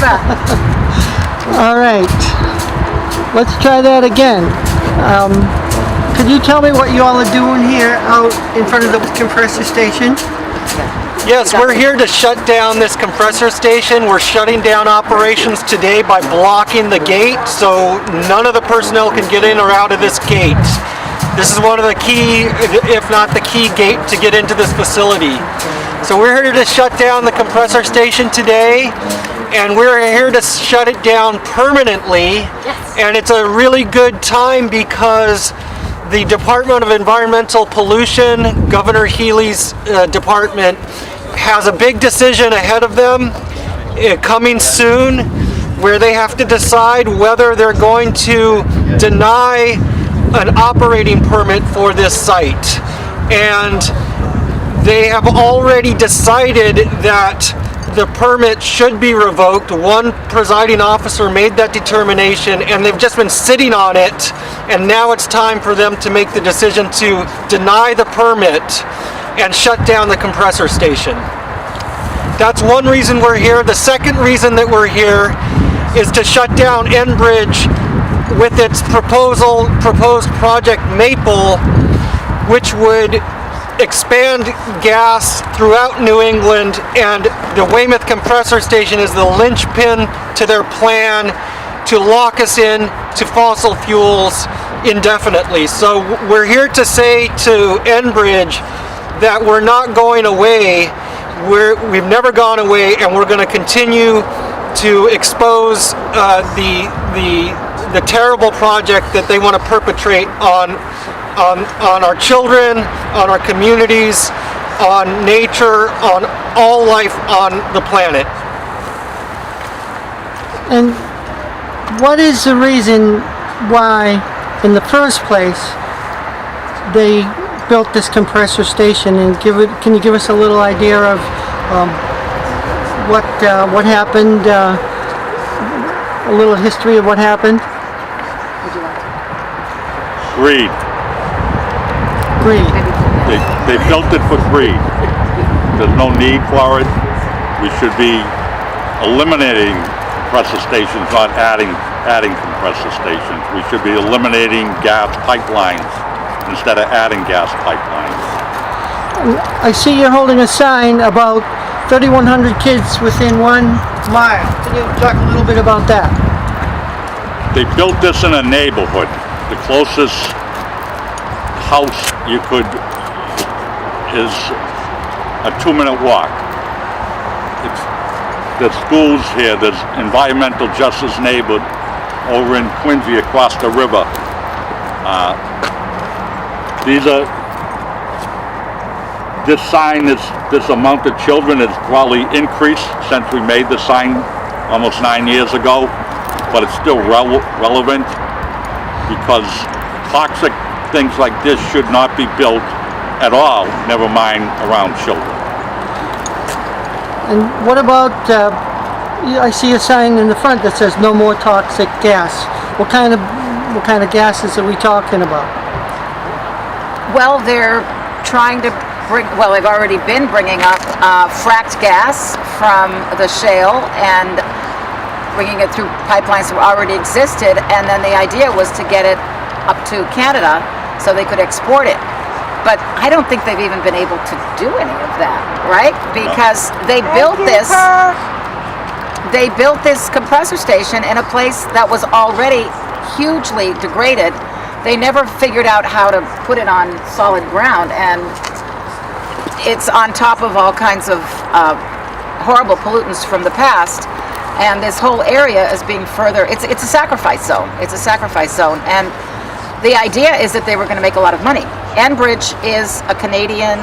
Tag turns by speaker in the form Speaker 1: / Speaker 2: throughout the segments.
Speaker 1: that?
Speaker 2: All right, let's try that again. Could you tell me what you all are doing here out in front of the compressor station?
Speaker 3: Yes, we're here to shut down this compressor station. We're shutting down operations today by blocking the gate so none of the personnel can get in or out of this gate. This is one of the key, if not the key gate to get into this facility. So we're here to shut down the compressor station today, and we're here to shut it down permanently.
Speaker 1: Yes.
Speaker 3: And it's a really good time because the Department of Environmental Pollution, Governor Healy's department, has a big decision ahead of them coming soon where they have to decide whether they're going to deny an operating permit for this site. And they have already decided that the permit should be revoked. One presiding officer made that determination, and they've just been sitting on it, and now it's time for them to make the decision to deny the permit and shut down the compressor station. That's one reason we're here. The second reason that we're here is to shut down Enbridge with its proposed project Maple, which would expand gas throughout New England, and the Weymouth Compressor Station is the linchpin to their plan to lock us in to fossil fuels indefinitely. So we're here to say to Enbridge that we're not going away. We've never gone away, and we're going to continue to expose the terrible project that they want to perpetrate on our children, on our communities, on nature, on all life on the planet.
Speaker 2: And what is the reason why, in the first place, they built this compressor station? And can you give us a little idea of what happened? A little history of what happened.
Speaker 4: Greed.
Speaker 2: Greed.
Speaker 4: They built it for greed. There's no need for it. We should be eliminating compressor stations, not adding compressor stations. We should be eliminating gas pipelines instead of adding gas pipelines.
Speaker 2: I see you're holding a sign about 3,100 kids within 1 mile. Can you talk a little bit about that?
Speaker 4: They built this in a neighborhood. The closest house you could is a 2-minute walk. There's schools here. There's environmental justice neighbor over in Quincy across the river. This sign, this amount of children has probably increased since we made the sign almost 9 years ago, but it's still relevant because toxic things like this should not be built at all, never mind around children.
Speaker 2: And what about, I see a sign in the front that says no more toxic gas. What kind of gases are we talking about?
Speaker 1: Well, they're trying to they've already been bringing up fracked gas from the shale and bringing it through pipelines that already existed, and then the idea was to get it up to Canada so they could export it. But I don't think they've even been able to do any of that, right? Because they built this compressor station in a place that was already hugely degraded. They never figured out how to put it on solid ground, and it's on top of all kinds of horrible pollutants from the past. And this whole area is being further, it's a sacrifice zone. It's a sacrifice zone. And the idea is that they were going to make a lot of money. Enbridge is a Canadian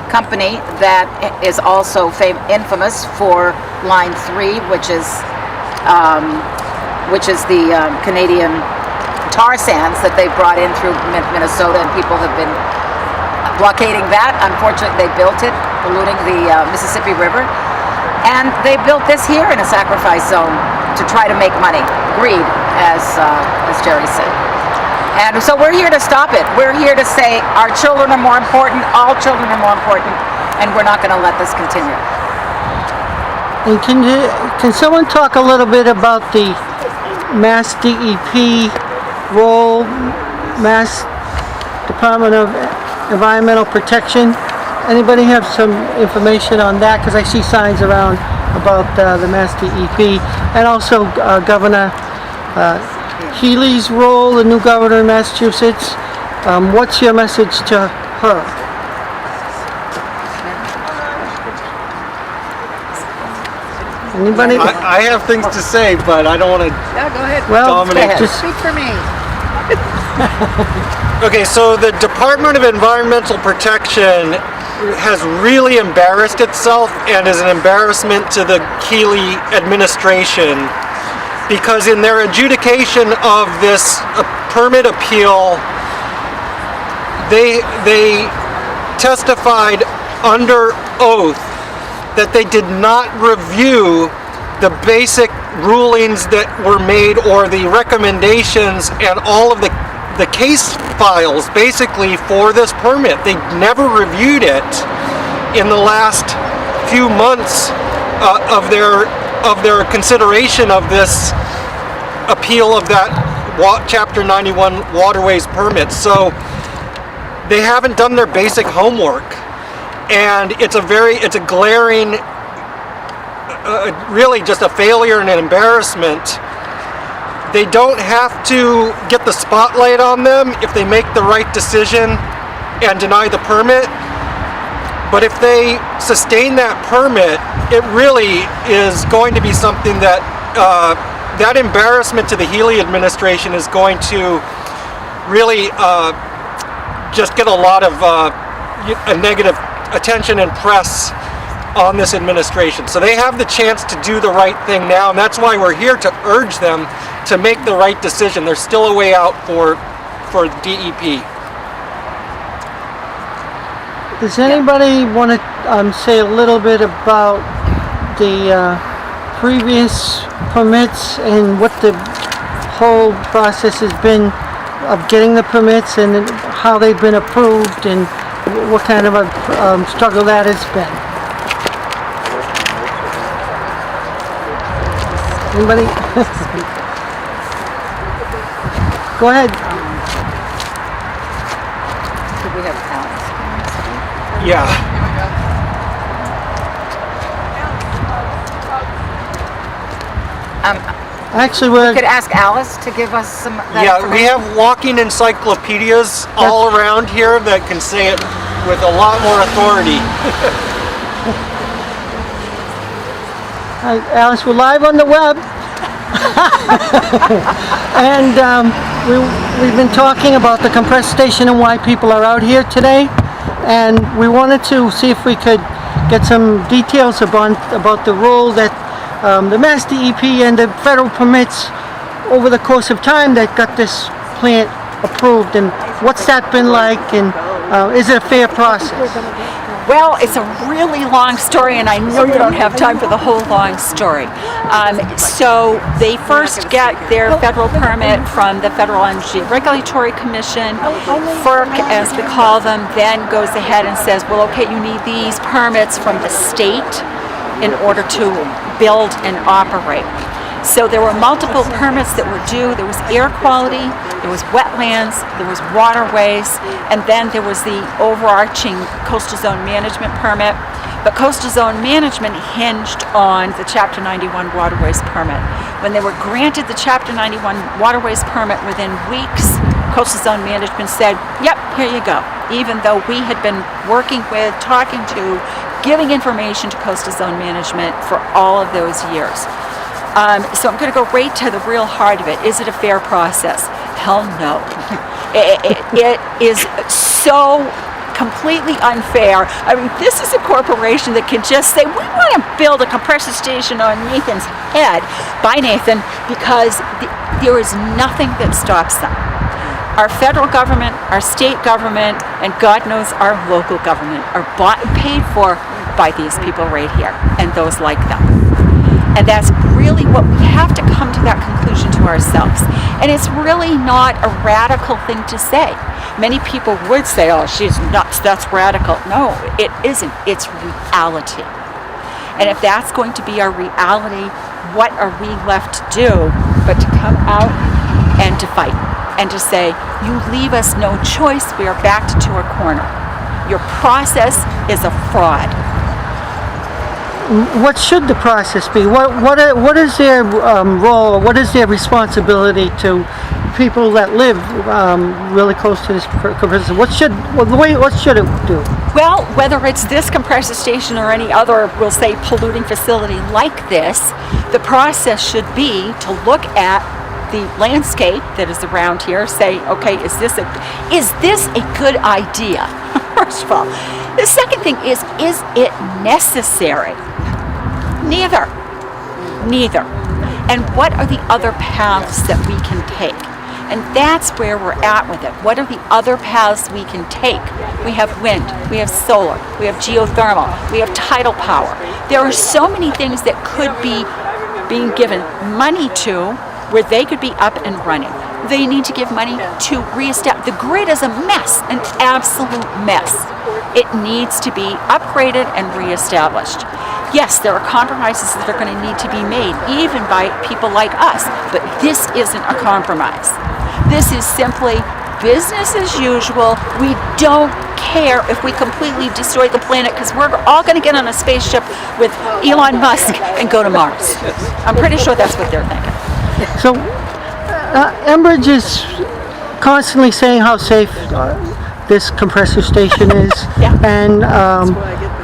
Speaker 1: company that is also infamous for Line 3, which is the Canadian tar sands that they brought in through Minnesota, and people have been blockading that. Unfortunately, they built it, polluting the Mississippi River. And they built this here in a sacrifice zone to try to make money. Greed, as Jerry said. And so we're here to stop it. We're here to say our children are more important, all children are more important, and we're not going to let this continue.
Speaker 2: And can someone talk a little bit about the Mass DEP role, Mass Department of Environmental Protection? Anybody have some information on that? Because I see signs around about the Mass DEP, and also Governor Healy's role, the new governor in Massachusetts. What's your message to her? Anybody?
Speaker 3: I have things to say, but I don't want to
Speaker 1: Yeah, go ahead.
Speaker 3: dominate.
Speaker 2: just
Speaker 1: Speak for me.
Speaker 3: Okay, so the Department of Environmental Protection has really embarrassed itself and is an embarrassment to the Healy administration, because in their adjudication of this permit appeal, they testified under oath that they did not review the basic rulings that were made or the recommendations and all of the case files basically for this permit. They never reviewed it in the last few months of their consideration of this appeal of that Chapter 91 waterways permit. So they haven't done their basic homework, and it's a glaring, really just a failure and an embarrassment. They don't have to get the spotlight on them if they make the right decision and deny the permit. But if they sustain that permit, it really is going to be something that that embarrassment to the Healy administration is going to really just get a lot of a negative attention and press on this administration. So they have the chance to do the right thing now, and that's why we're here to urge them to make the right decision. There's still a way out for DEP.
Speaker 2: Does anybody want to say a little bit about the previous permits and what the whole process has been of getting the permits and how they've been approved and what kind of a struggle that has been? Anybody? Go ahead.
Speaker 1: Could we have Alex?
Speaker 3: Yeah.
Speaker 2: Actually,
Speaker 1: We could ask Alice to give us some.
Speaker 3: Yeah, we have walking encyclopedias all around here that can say it with a lot more authority.
Speaker 2: Alice, we're live on the web. And we've been talking about the compressor station and why people are out here today. And we wanted to see if we could get some details about the role that the Mass DEP and the federal permits over the course of time that got this plant approved, and what's that been like, and is it a fair process?
Speaker 5: Well, it's a really long story, and I know you don't have time for the whole long story. So they first get their federal permit from the Federal Energy Regulatory Commission. FERC, as we call them, then goes ahead and says, well, okay, you need these permits from the state in order to build and operate. So there were multiple permits that were due. There was air quality, there was wetlands, there was waterways, and then there was the overarching coastal zone management permit. But coastal zone management hinged on the Chapter 91 waterways permit. When they were granted the Chapter 91 waterways permit, within weeks, coastal zone management said, yep, here you go. Even though we had been working with, talking to, giving information to coastal zone management for all of those years. So I'm going to go right to the real heart of it. Is it a fair process? Hell no. It is so completely unfair. I mean, this is a corporation that can just say, we want to build a compressor station on Nathan's head, by Nathan, because there is nothing that stops them. Our federal government, our state government, and God knows our local government are bought and paid for by these people right here and those like them. And that's really what we have to come to that conclusion to ourselves. And it's really not a radical thing to say. Many people would say, oh, she's nuts, that's radical. No, it isn't. It's reality. And if that's going to be our reality, what are we left to do but to come out and to fight and to say, you leave us no choice, we are backed to a corner. Your process is a fraud.
Speaker 2: What should the process be? What is their role? What is their responsibility to people that live really close to this compressor? What should it do?
Speaker 5: Well, whether it's this compressor station or any other, we'll say, polluting facility like this, the process should be to look at the landscape that is around here, say, okay, is this a good idea? First of all. The second thing is it necessary? Neither. And what are the other paths that we can take? And that's where we're at with it. What are the other paths we can take? We have wind, we have solar, we have geothermal, we have tidal power. There are so many things that could be being given money to where they could be up and running. They need to give money to reestablish. The grid is a mess, an absolute mess. It needs to be upgraded and reestablished. Yes, there are compromises that are going to need to be made, even by people like us, but this isn't a compromise. This is simply business as usual. We don't care if we completely destroy the planet because we're all going to get on a spaceship with Elon Musk and go to Mars. I'm pretty sure that's what they're thinking.
Speaker 2: So, Enbridge is constantly saying how safe this compressor station is.
Speaker 5: Yeah.
Speaker 2: And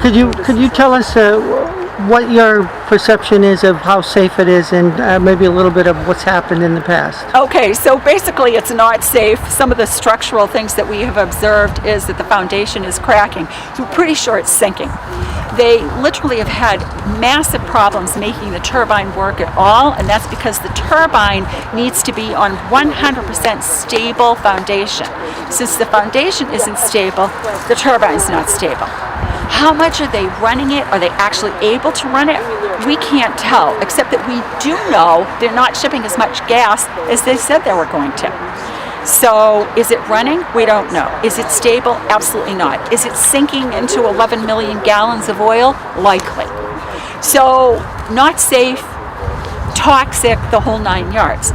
Speaker 2: could you tell us what your perception is of how safe it is, and maybe a little bit of what's happened in the past?
Speaker 5: Okay, so basically it's not safe. Some of the structural things that we have observed is that the foundation is cracking. We're pretty sure it's sinking. They literally have had massive problems making the turbine work at all, and that's because the turbine needs to be on 100% stable foundation. Since the foundation isn't stable, the turbine's not stable. How much are they running it? Are they actually able to run it? We can't tell, except that we do know they're not shipping as much gas as they said they were going to. So is it running? We don't know. Is it stable? Absolutely not. Is it sinking into 11 million gallons of oil? Likely. So not safe, toxic, the whole 9 yards.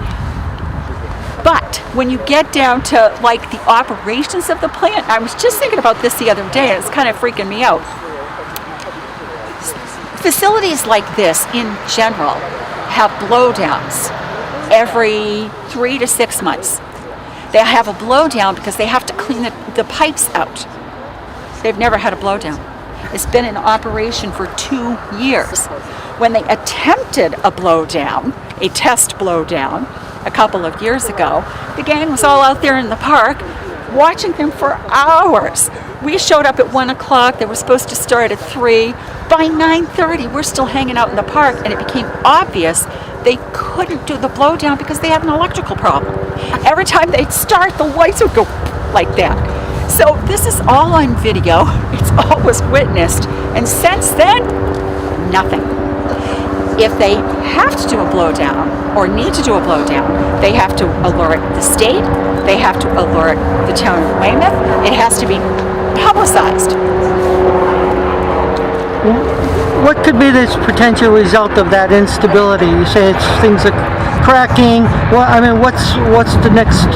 Speaker 5: But when you get down to like the operations of the plant, I was just thinking about this the other day and it's kind of freaking me out. Facilities like this in general have blowdowns every 3 to 6 months. They have a blowdown because they have to clean the pipes out. They've never had a blowdown. It's been in operation for 2 years. When they attempted a blowdown, a test blowdown, a couple of years ago, the gang was all out there in the park watching them for hours. We showed up at 1 o'clock. They were supposed to start at 3. By 9:30, we're still hanging out in the park, and it became obvious they couldn't do the blowdown because they had an electrical problem. Every time they'd start, the lights would go like that. So this is all on video. It's all was witnessed, and since then, nothing. If they have to do a blowdown or need to do a blowdown, they have to alert the state, they have to alert the town of Weymouth. It has to be publicized.
Speaker 2: What could be this potential result of that instability? You say things are cracking. Well, I mean, what's the next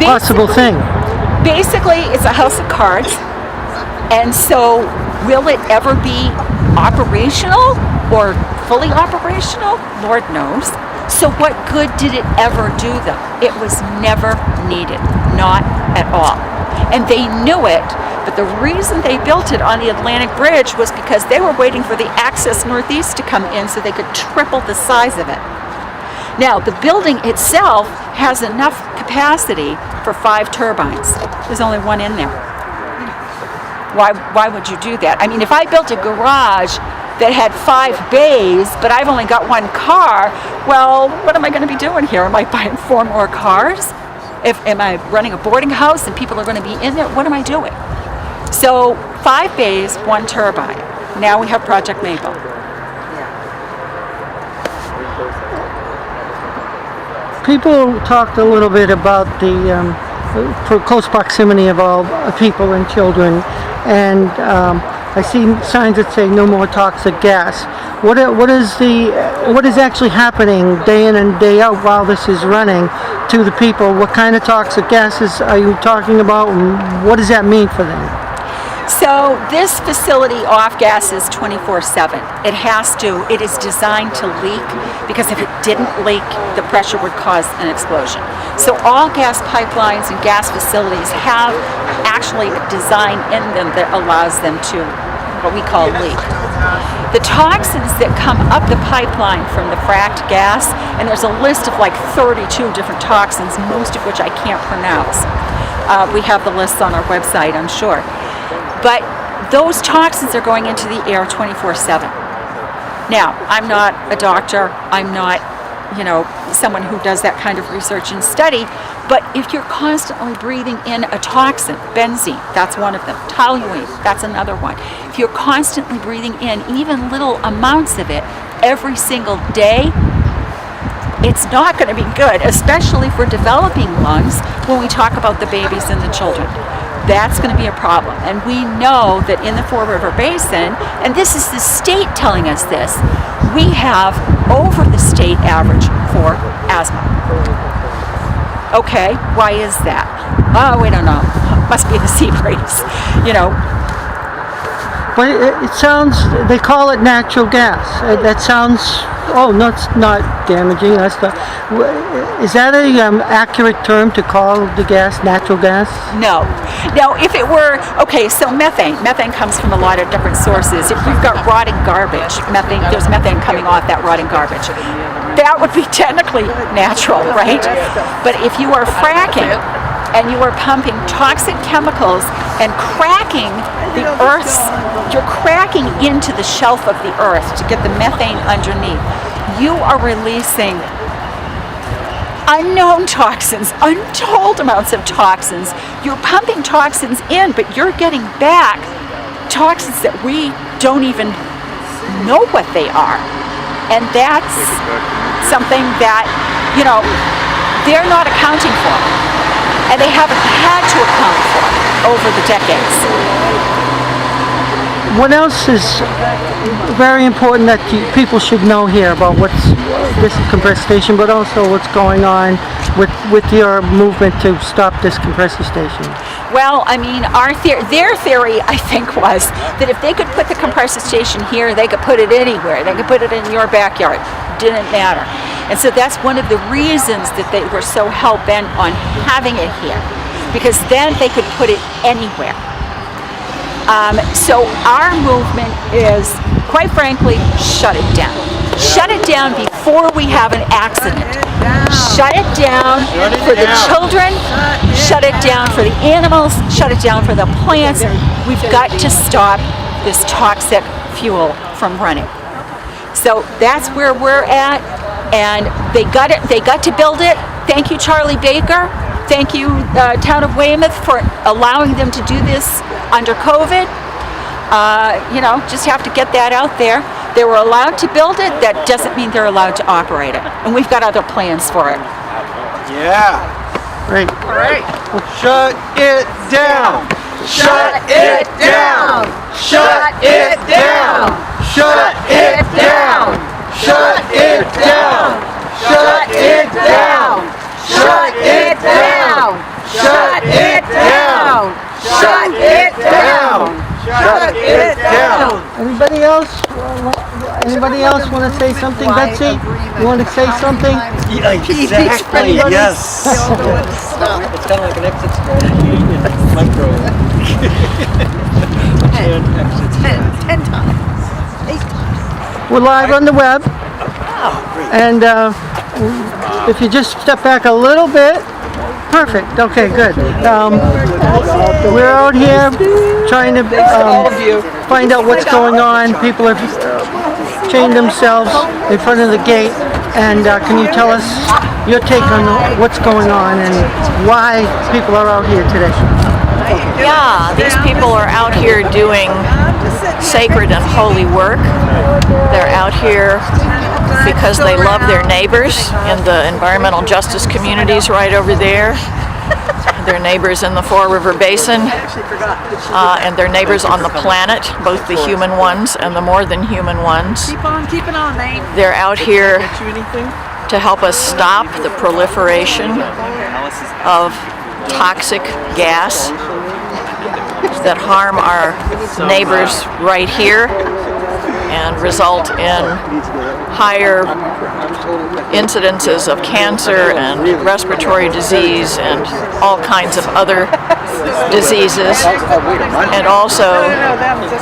Speaker 2: possible thing?
Speaker 5: Basically, it's a house of cards, and so will it ever be operational or fully operational? Lord knows. So what good did it ever do them? It was never needed, not at all. And they knew it, but the reason they built it on the Atlantic Bridge was because they were waiting for the Access Northeast to come in so they could triple the size of it. Now, the building itself has enough capacity for 5 turbines. There's only 1 in there. Why would you do that? I mean, if I built a garage that had 5 bays, but I've only got 1 car, well, what am I going to be doing here? Am I buying 4 more cars? Am I running a boarding house and people are going to be in there? What am I doing? So 5 bays, 1 turbine. Now we have Project Maple.
Speaker 2: People talked a little bit about the close proximity of all people and children, and I see signs that say no more toxic gas. What is actually happening day in and day out while this is running to the people? What kind of toxic gases are you talking about, and what does that mean for them?
Speaker 5: So this facility off-gases 24/7. It is designed to leak, because if it didn't leak, the pressure would cause an explosion. So all gas pipelines and gas facilities have actually a design in them that allows them to, what we call, leak. The toxins that come up the pipeline from the fracked gas, and there's a list of like 32 different toxins, most of which I can't pronounce. We have the lists on our website, I'm sure. But those toxins are going into the air 24/7. Now, I'm not a doctor, I'm not, someone who does that kind of research and study, but if you're constantly breathing in a toxin, benzene, that's one of them, toluene, that's another one. If you're constantly breathing in even little amounts of it every single day, it's not going to be good, especially for developing lungs when we talk about the babies and the children. That's going to be a problem. And we know that in the Four River Basin, and this is the state telling us this, we have over the state average for asthma. Okay, why is that? Oh, we don't know. Must be the sea breeze,
Speaker 2: But it sounds, they call it natural gas. That sounds, no, it's not damaging. Is that an accurate term to call the gas natural gas?
Speaker 5: No, if it were, okay, so methane comes from a lot of different sources. If you've got rotting garbage, there's methane coming off that rotting garbage. That would be technically natural, right? But if you are fracking and you are pumping toxic chemicals and cracking the earth's, you're cracking into the shelf of the earth to get the methane underneath, you are releasing unknown toxins, untold amounts of toxins. You're pumping toxins in, but you're getting back toxins that we don't even know what they are. And that's something that, they're not accounting for. And they haven't had to account for over the decades.
Speaker 2: What else is very important that people should know here about this compressor station, but also what's going on with your movement to stop this compressor station?
Speaker 5: Well, I mean, their theory, I think, was that if they could put the compressor station here, they could put it anywhere. They could put it in your backyard. Didn't matter. And so that's one of the reasons that they were so hell-bent on having it here, because then they could put it anywhere. So our movement is, quite frankly, shut it down. Shut it down before we have an accident. Shut it down for the children, shut it down for the animals, shut it down for the plants. We've got to stop this toxic fuel from running. So that's where we're at, and they got to build it. Thank you, Charlie Baker. Thank you, Town of Weymouth, for allowing them to do this under COVID. Just have to get that out there. They were allowed to build it. That doesn't mean they're allowed to operate it. And we've got other plans for it.
Speaker 3: Yeah.
Speaker 2: Great.
Speaker 3: All right. Shut it down. Shut it down. Shut it down. Shut it down. Shut it down. Shut it down. Shut it down. Shut it down. Shut it down. Shut it down.
Speaker 2: Anybody else? Anybody else want to say something? Betsy, you want to say something?
Speaker 3: Yeah, exactly. Yes. It's kind of like an exit strategy in micro.
Speaker 1: 10 times.
Speaker 2: We're live on the web. And if you just step back a little bit. Perfect. Okay, good. We're out here trying to find out what's going on. People have chained themselves in front of the gate. And can you tell us your take on what's going on and why people are out here today?
Speaker 6: Yeah, these people are out here doing sacred and holy work. They're out here because they love their neighbors in the environmental justice communities right over there. their neighbors in the Fall River Basin, and their neighbors on the planet, both the human ones and the more than human ones.
Speaker 7: Keep on keeping on, Nate.
Speaker 6: They're out here to help us stop the proliferation of toxic gas that harm our neighbors right here and result in higher incidences of cancer and respiratory disease and all kinds of other diseases, and also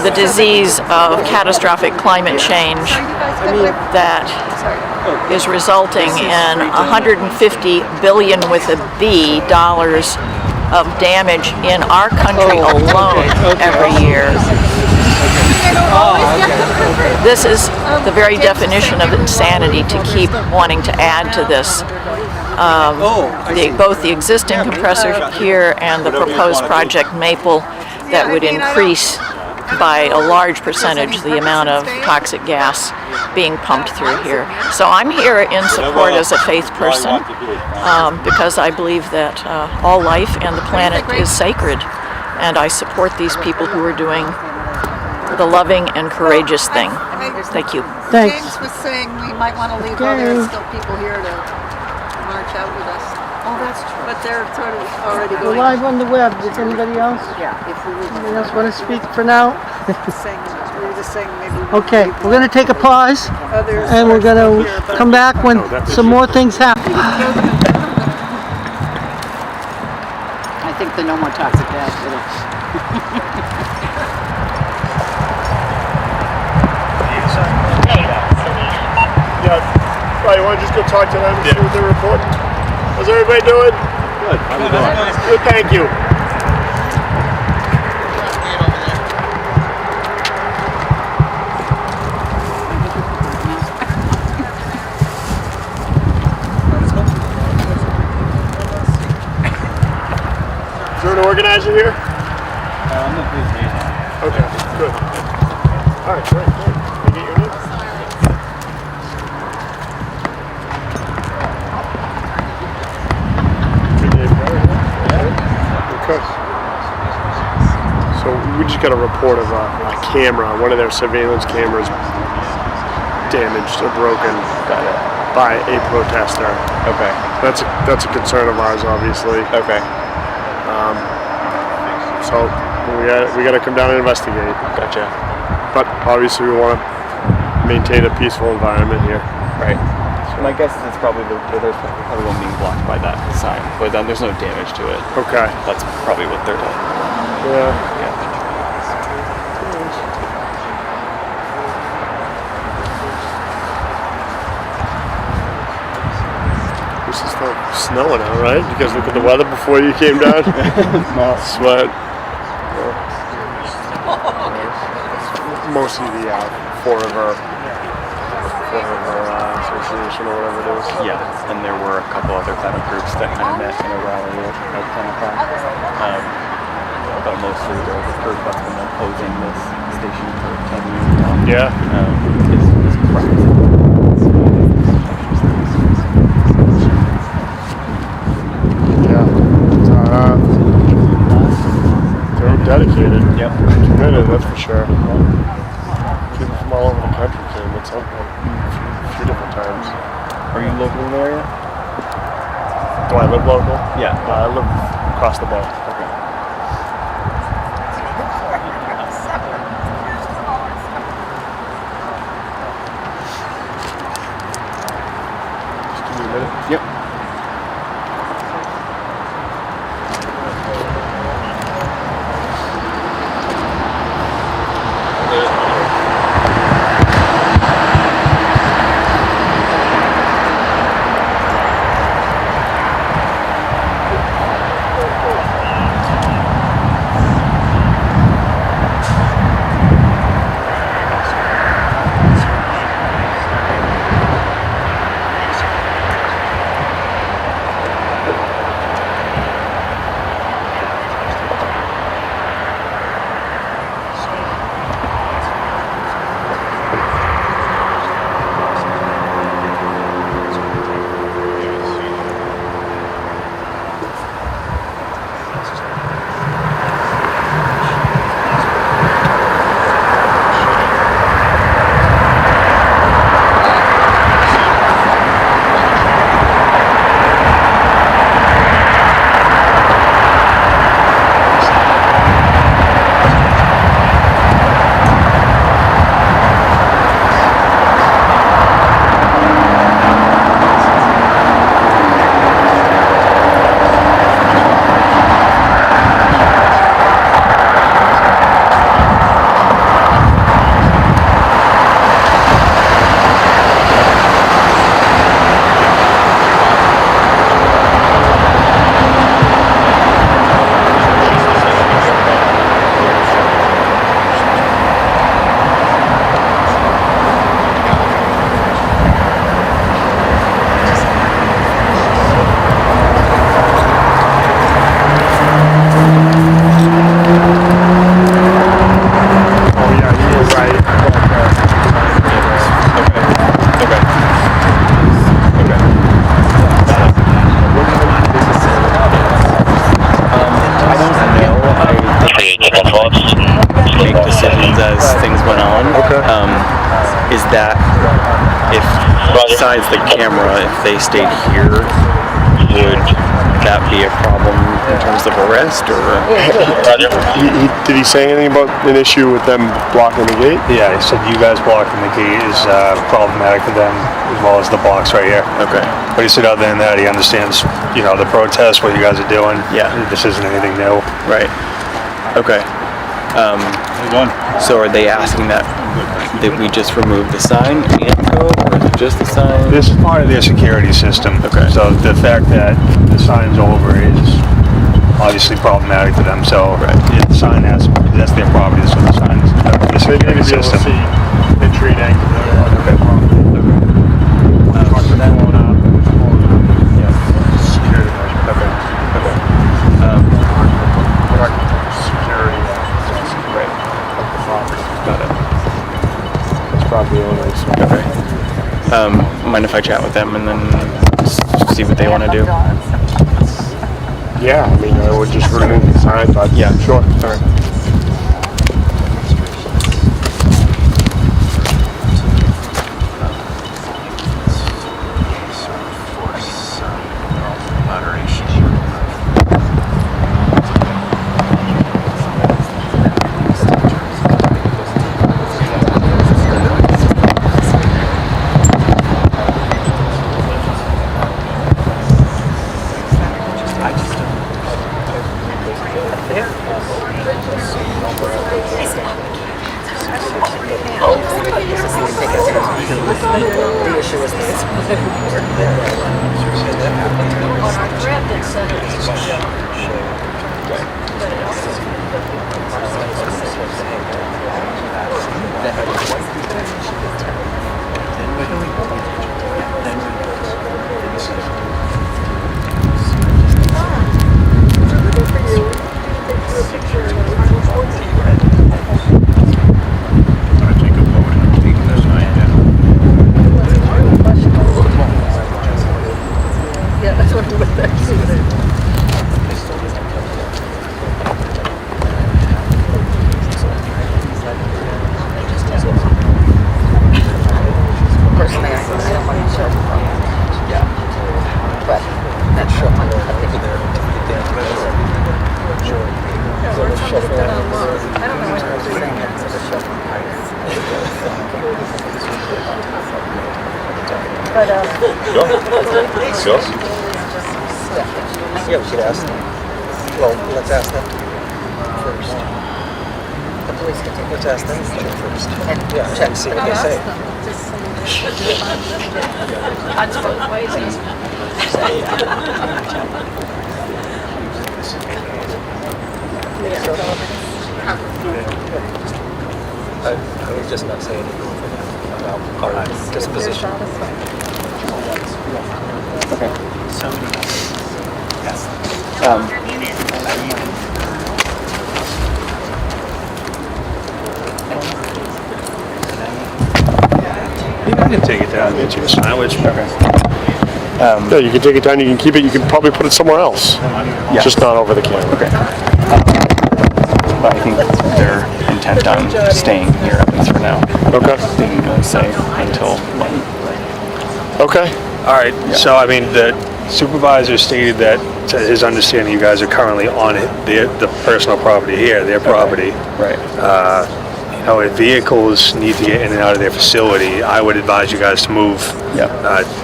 Speaker 6: the disease of catastrophic climate change that is resulting in 150 billion with a B dollars of damage in our country alone every year. This is the very definition of insanity, to keep wanting to add to this. Both the existing compressor here and the proposed Project Maple that would increase by a large percentage the amount of toxic gas being pumped through here. So I'm here in support as a faith person because I believe that all life and the planet is sacred, and I support these people who are doing the loving and courageous thing. Thank you.
Speaker 2: Thanks.
Speaker 7: James was saying we might want to leave while there's still people here to march out with us.
Speaker 1: Oh, that's true.
Speaker 7: But they're sort of already
Speaker 2: We're
Speaker 7: going.
Speaker 2: live on the web. Does anybody else?
Speaker 1: Yeah, if we would.
Speaker 2: Anybody else want to speak for now?
Speaker 7: We were just saying maybe.
Speaker 2: Okay, we're going to take a pause,
Speaker 7: Others
Speaker 2: and we're going
Speaker 7: are
Speaker 2: to
Speaker 7: here, but-
Speaker 2: come back when some more things happen.
Speaker 1: I think the no more toxic gas did it.
Speaker 8: Yeah, right, you want to just go talk to them and see what they're reporting? How's everybody doing?
Speaker 4: Good. How you doing?
Speaker 8: Good, thank you. Is there an organizer here?
Speaker 9: I'm the police liaison.
Speaker 8: Okay, good. All right, great. Can I get your name? Okay. So we just got a report of a camera, one of their surveillance cameras damaged or broken by a protester.
Speaker 9: Okay.
Speaker 8: That's a concern of ours, obviously.
Speaker 9: Okay.
Speaker 8: So we got to come down and investigate.
Speaker 9: Gotcha.
Speaker 8: But obviously we want to maintain a peaceful environment here.
Speaker 9: Right. So my guess is it's probably there's probably one being blocked by that sign, but then there's no damage to it.
Speaker 8: Okay.
Speaker 9: That's probably what they're doing.
Speaker 8: Yeah.
Speaker 9: Yeah.
Speaker 8: This is still snowing out, right? You guys look at the weather before you came down?
Speaker 9: No.
Speaker 8: Sweat. Mostly the Fall River Association or whatever it is.
Speaker 9: Yeah, and there were a couple other kind of groups that kind of met in a rally at 10 o'clock. But mostly the group that's been opposing this station for 10 years now.
Speaker 8: Yeah.
Speaker 9: Is correct.
Speaker 8: They're dedicated.
Speaker 9: Yep.
Speaker 8: Committed, that's for sure. People from all over the country came at some point, a few different times.
Speaker 9: Are you local in the area?
Speaker 8: Do I live local?
Speaker 9: Yeah.
Speaker 8: I live across the bay.
Speaker 9: Okay.
Speaker 8: Just give me a minute.
Speaker 9: Yep. besides the camera, if they stayed here, would that be a problem in terms of arrest, or?
Speaker 8: Did he say anything about an issue with them blocking the gate?
Speaker 10: Yeah, he said you guys blocking the gate is problematic for them, as well as the box right here.
Speaker 9: Okay.
Speaker 10: But he said other than that, he understands, you know, the protest, what you guys are doing.
Speaker 9: Yeah.
Speaker 10: This isn't anything new.
Speaker 9: Right. Okay. So are they asking that we just remove the sign and go, or is it just the sign?
Speaker 10: This is part of their security system. Okay. So the fact that the sign's over is obviously problematic to them. So the sign that's their property, so the sign is the security system.
Speaker 8: Entry and exit.
Speaker 10: Okay.
Speaker 9: Okay. Mind if I chat with them and then see what they want to do?
Speaker 8: Yeah, I mean, I would just remove the sign, but
Speaker 9: yeah,
Speaker 8: sure. All right.
Speaker 11: Yeah, we should ask them. Well, let's ask them first. The police can take. Let's ask them first. And check and see what they say.
Speaker 1: Cuts both ways.
Speaker 11: I would just not say anything about our disposition.
Speaker 9: Okay.
Speaker 10: You can take it down and get you a sandwich.
Speaker 9: Okay.
Speaker 8: Yeah, you can take it down, you can keep it, you can probably put it somewhere else.
Speaker 9: Yeah.
Speaker 8: Just not over the camera.
Speaker 9: Okay. But I think they're intent on staying here at least for now.
Speaker 8: Okay.
Speaker 9: They didn't really say until when.
Speaker 8: Okay.
Speaker 10: All right. Yeah. So, I mean, the supervisor stated that, to his understanding, you guys are currently on the personal property here, their property.
Speaker 9: Right.
Speaker 10: You know, if vehicles need to get in and out of their facility, I would advise you guys to move.
Speaker 9: Yeah.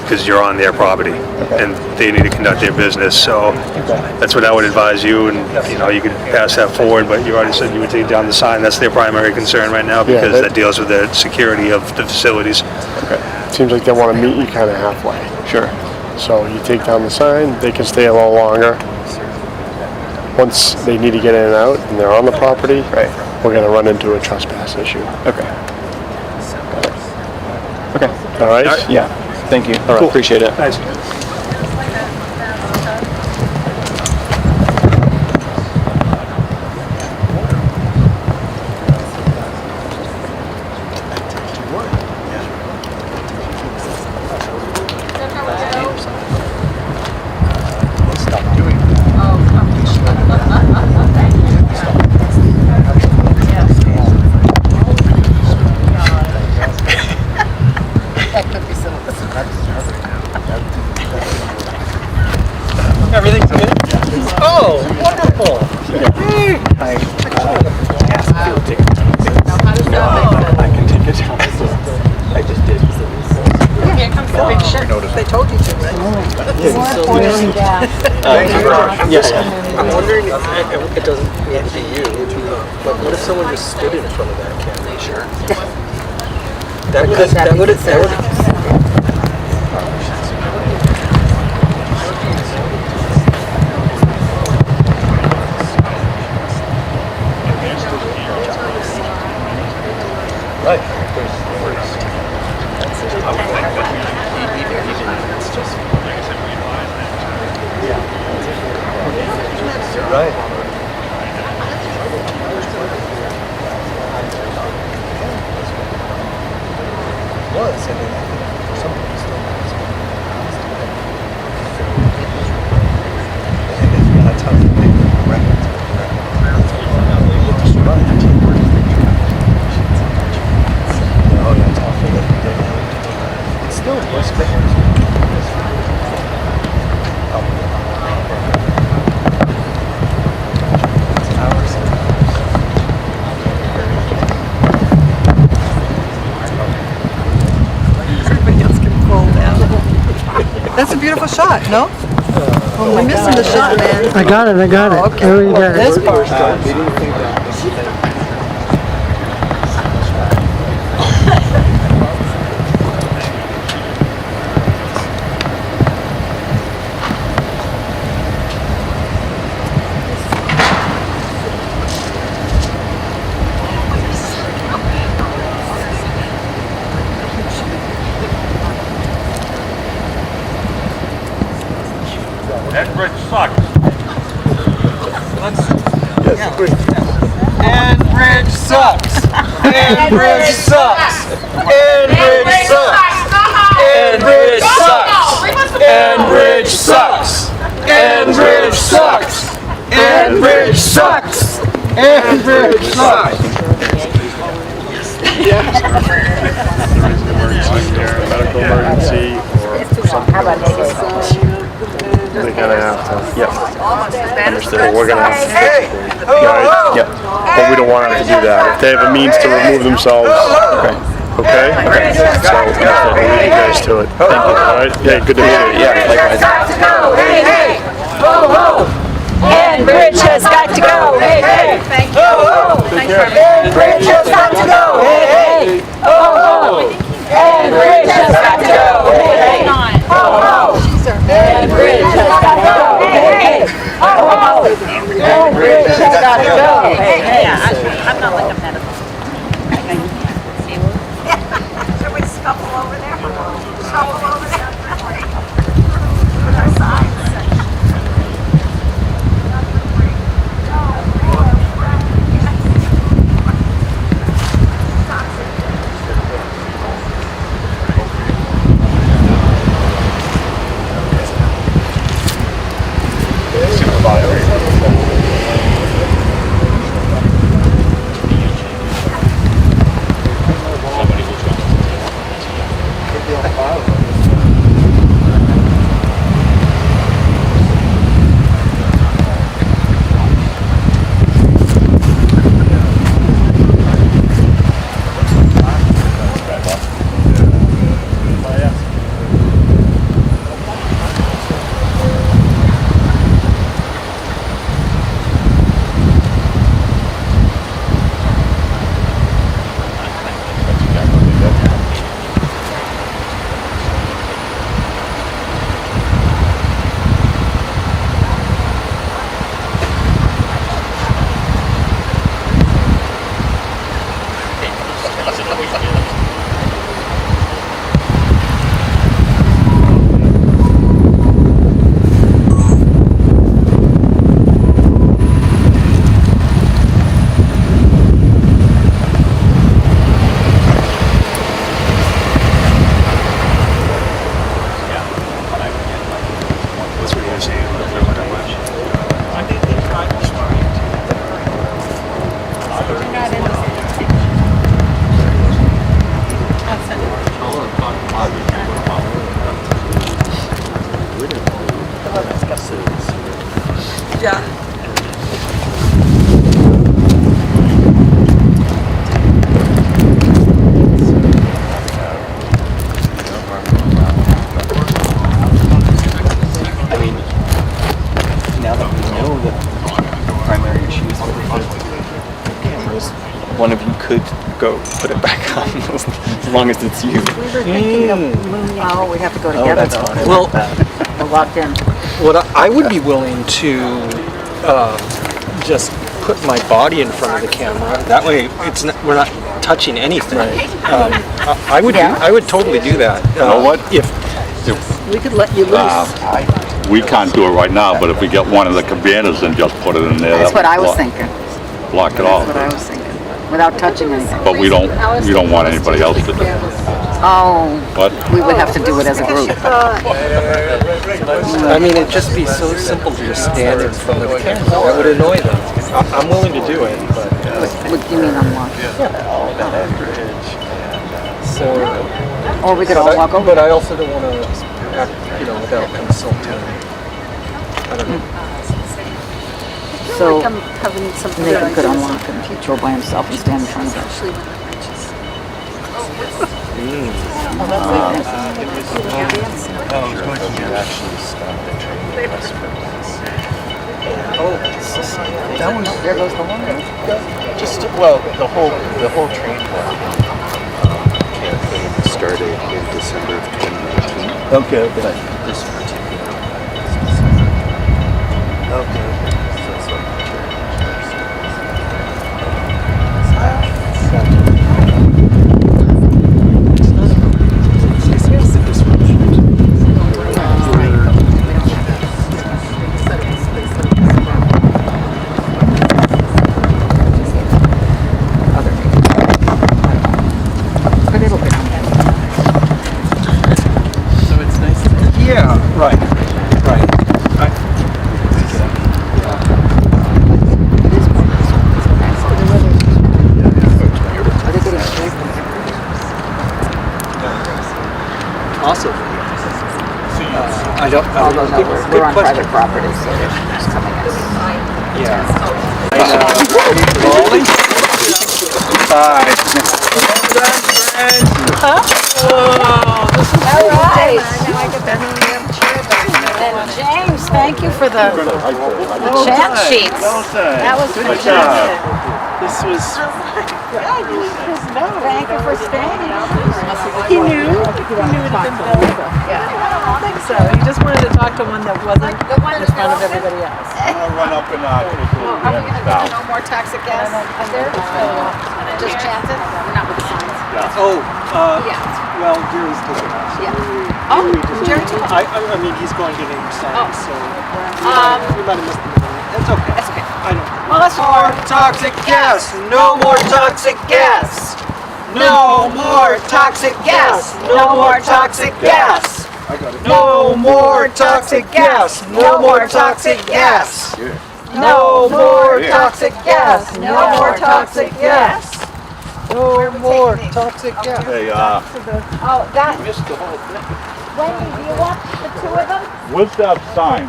Speaker 10: Because you're on their property, and they need to conduct their business. So that's what I would advise you. And you know, you could pass that forward. But you already said you would take down the sign. That's their primary concern right now because that deals with the security of the facilities.
Speaker 8: Okay. Seems like they want to meet you kind of halfway.
Speaker 9: Sure.
Speaker 8: So you take down the sign, they can stay a little longer. Once they need to get in and out and they're on the property, we're going to run into a trespass issue.
Speaker 9: Okay. Okay.
Speaker 8: All right?
Speaker 9: Yeah. Thank you.
Speaker 8: All right.
Speaker 9: Cool. Appreciate it.
Speaker 10: Nice.
Speaker 7: That could be some.
Speaker 11: Everything's good? Oh, wonderful! Hey!
Speaker 9: I can take it down. I just did.
Speaker 7: Here comes the big shirt. They told you to, right?
Speaker 11: Yes. I'm wondering, it doesn't need to be you, but what if someone just stood in front of that camera? Sure. That would right. Right. Was, I mean, somebody still has. That's how they make the records. Oh, that's awful. It's still West Bay.
Speaker 7: Everybody else can fall down. That's a beautiful shot, no? Well, we're missing the shot, man.
Speaker 2: I got it.
Speaker 7: Oh, okay.
Speaker 2: I already got it.
Speaker 7: This part.
Speaker 4: That bridge sucks.
Speaker 11: And bridge sucks. And bridge sucks. And bridge sucks. And bridge sucks. And bridge sucks. And bridge sucks. And bridge sucks. And bridge sucks.
Speaker 8: Medical emergency or something. They kind of have to.
Speaker 9: Yep.
Speaker 8: Understood. But we're gonna have to.
Speaker 11: Hey!
Speaker 8: Guys,
Speaker 9: Yep.
Speaker 8: but we don't want them to do that. If they have a means to remove themselves, okay? Okay. So we'll leave you guys to it. Thank you. All right. Yeah. Good to meet you.
Speaker 9: Yeah, likewise.
Speaker 5: Hey, hey! Ho, ho! And bridge has got to go! Hey, hey!
Speaker 7: Thank you.
Speaker 5: And bridge has got to go! Hey, hey! Ho, ho! And bridge has got to go! Hey, hey! Ho, ho! And bridge has got to go! Hey, hey! Ho, ho! And bridge has got to go! Hey, hey!
Speaker 7: I'm not like a medical.
Speaker 1: Should we scuffle over there? Scuffle over there?
Speaker 7: Yeah.
Speaker 9: I mean, now that we know the primary issues with the cameras, one of you could go put it back on as long as it's you.
Speaker 1: Oh, we have to go
Speaker 9: Oh,
Speaker 1: together
Speaker 9: that's
Speaker 1: though.
Speaker 9: fine.
Speaker 3: Well,
Speaker 1: We're locked in.
Speaker 3: what I would be willing to just put my body in front of the camera. That way, it's not, we're not touching anything. I would
Speaker 1: Yeah.
Speaker 3: I would totally do that.
Speaker 4: You know what?
Speaker 3: If
Speaker 1: We could let you loose.
Speaker 4: We can't do it right now, but if we get one of the cabanas and just put it in there.
Speaker 1: That's
Speaker 4: that
Speaker 1: what I was
Speaker 4: would
Speaker 1: thinking.
Speaker 4: Block it
Speaker 1: That's
Speaker 4: off.
Speaker 1: what I was thinking. Without touching anything.
Speaker 4: But we don't want anybody else to do it.
Speaker 1: Oh,
Speaker 4: But
Speaker 1: we would have to do it as a group.
Speaker 3: I mean, it'd just be so simple to just stand in front of the camera. That would annoy them. I'm willing to do it, but
Speaker 1: What do you mean unlock?
Speaker 3: so.
Speaker 1: Or we could all walk over.
Speaker 3: But I also don't want to act, without consulting. I don't know.
Speaker 1: So Nathan could unlock and Joe by himself and stand in front of us.
Speaker 9: That was
Speaker 1: There goes the one.
Speaker 9: just the whole train campaign started in December of 2019.
Speaker 11: Okay.
Speaker 9: But this particular
Speaker 1: But it'll be on there.
Speaker 3: Yeah, right.
Speaker 1: Are they getting straight?
Speaker 3: Awesome. I don't.
Speaker 1: Although no,
Speaker 3: good
Speaker 1: we're on
Speaker 3: question.
Speaker 1: private property, so they're just coming in.
Speaker 3: Yeah. Rolling. Bye.
Speaker 1: All right. And James, thank you for the chat sheets. That was fantastic.
Speaker 11: This was.
Speaker 1: Thank you for staying.
Speaker 12: He knew it had been built. I don't think so. He just wanted to talk to one that wasn't in front of everybody else.
Speaker 4: I'll run up and
Speaker 1: Are we going to do no more toxic gas up there? Just chant it? Not with the signs.
Speaker 3: Oh,
Speaker 1: Yeah.
Speaker 3: well, Gary's taking us.
Speaker 1: Yeah. Oh, Jerry too.
Speaker 3: I mean, he's going to name signs, so we might have missed the beginning. That's okay.
Speaker 1: That's okay.
Speaker 3: I know.
Speaker 1: Well, let's
Speaker 3: More toxic gas! No more toxic gas! No more toxic gas! No more toxic gas! No more toxic gas! No more toxic gas! No more toxic gas! No more toxic gas! No more toxic gas!
Speaker 4: Hey,
Speaker 1: Oh, that.
Speaker 4: missed the whole thing.
Speaker 1: Wendy, do you want the two of them?
Speaker 4: Where's that sign?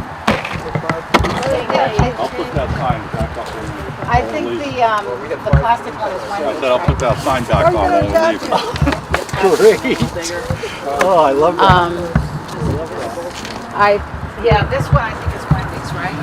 Speaker 1: I
Speaker 4: I'll put that sign back up when we
Speaker 1: think the plastic one is
Speaker 4: I
Speaker 1: Wendy.
Speaker 4: said I'll put that sign back on when we leave.
Speaker 3: Great! Oh, I love that.
Speaker 1: Yeah, this one I think is Wendy's, right?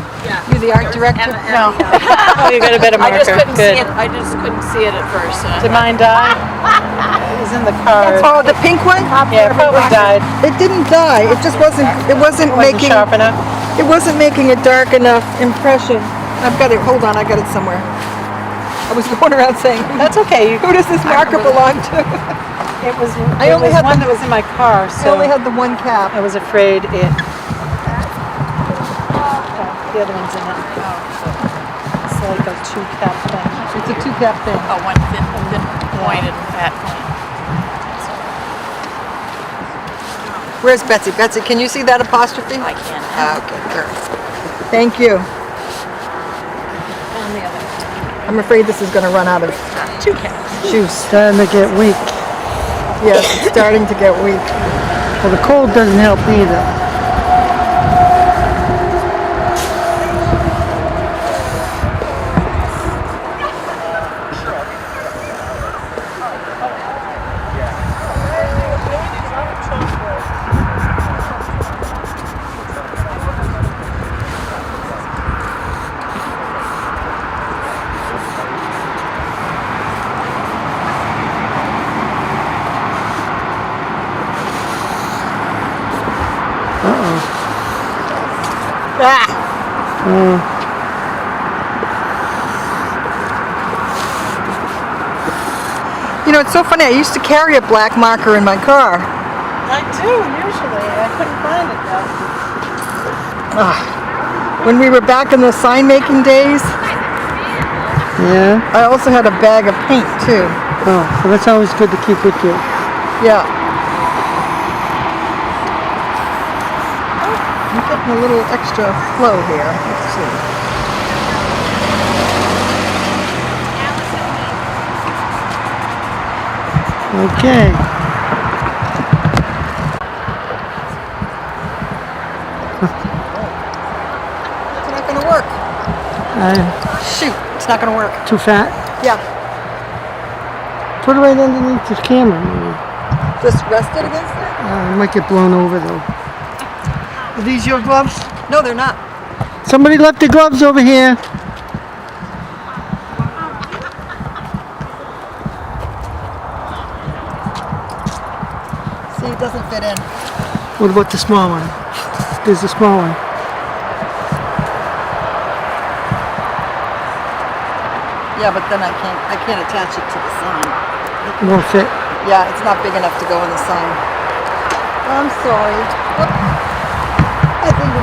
Speaker 7: You the art director?
Speaker 1: No.
Speaker 12: Oh, you got a better
Speaker 6: I
Speaker 12: marker.
Speaker 6: just couldn't
Speaker 12: Good.
Speaker 6: see it. I just couldn't see it at first.
Speaker 12: Did mine die? It was in the car.
Speaker 7: Oh, the pink one?
Speaker 12: Yeah, it probably died.
Speaker 7: It didn't die. It just wasn't
Speaker 12: Wasn't
Speaker 7: making
Speaker 12: sharp enough.
Speaker 7: it wasn't making a dark enough impression. I've got it. Hold on, I got it somewhere. I was going around saying,
Speaker 12: That's okay.
Speaker 7: who does this marker belong to?
Speaker 12: It was.
Speaker 7: I only had
Speaker 12: one
Speaker 7: the-
Speaker 12: that was in my car,
Speaker 7: I
Speaker 12: so
Speaker 7: only had the one cap.
Speaker 12: I was afraid it. The other one's in it. It's like a two-cap thing.
Speaker 7: It's a two-cap thing.
Speaker 6: Oh, one thin point and fat point.
Speaker 7: Where's Betsy? Betsy, can you see that apostrophe?
Speaker 6: I can.
Speaker 7: Okay, there. Thank you. I'm afraid this is going to run out of
Speaker 6: Two caps.
Speaker 7: juice.
Speaker 2: Starting to get weak.
Speaker 7: Yes, it's starting to get weak.
Speaker 2: Well, the cold doesn't help either.
Speaker 7: Ah! You know, it's so funny. I used to carry a black marker in my car.
Speaker 12: I do, usually. I couldn't find it though.
Speaker 7: When we were back in the sign making days,
Speaker 2: Yeah?
Speaker 7: I also had a bag of paint too.
Speaker 2: Oh, so that's always good to keep with you.
Speaker 7: Yeah. I'm getting a little extra flow here. Let's see.
Speaker 2: Okay.
Speaker 7: It's not going to work. Shoot, it's not going to work.
Speaker 2: Too fat?
Speaker 7: Yeah.
Speaker 2: Put it right underneath the camera, maybe.
Speaker 7: Just rest it against it?
Speaker 2: It might get blown over though. Are these your gloves?
Speaker 7: No, they're not.
Speaker 2: Somebody left the gloves over here.
Speaker 7: See, it doesn't fit in.
Speaker 2: What about the small one? There's the small one.
Speaker 7: Yeah, but then I can't attach it to the sign.
Speaker 2: It won't fit.
Speaker 7: Yeah, it's not big enough to go in the sign. I'm sorry. Whoop. I think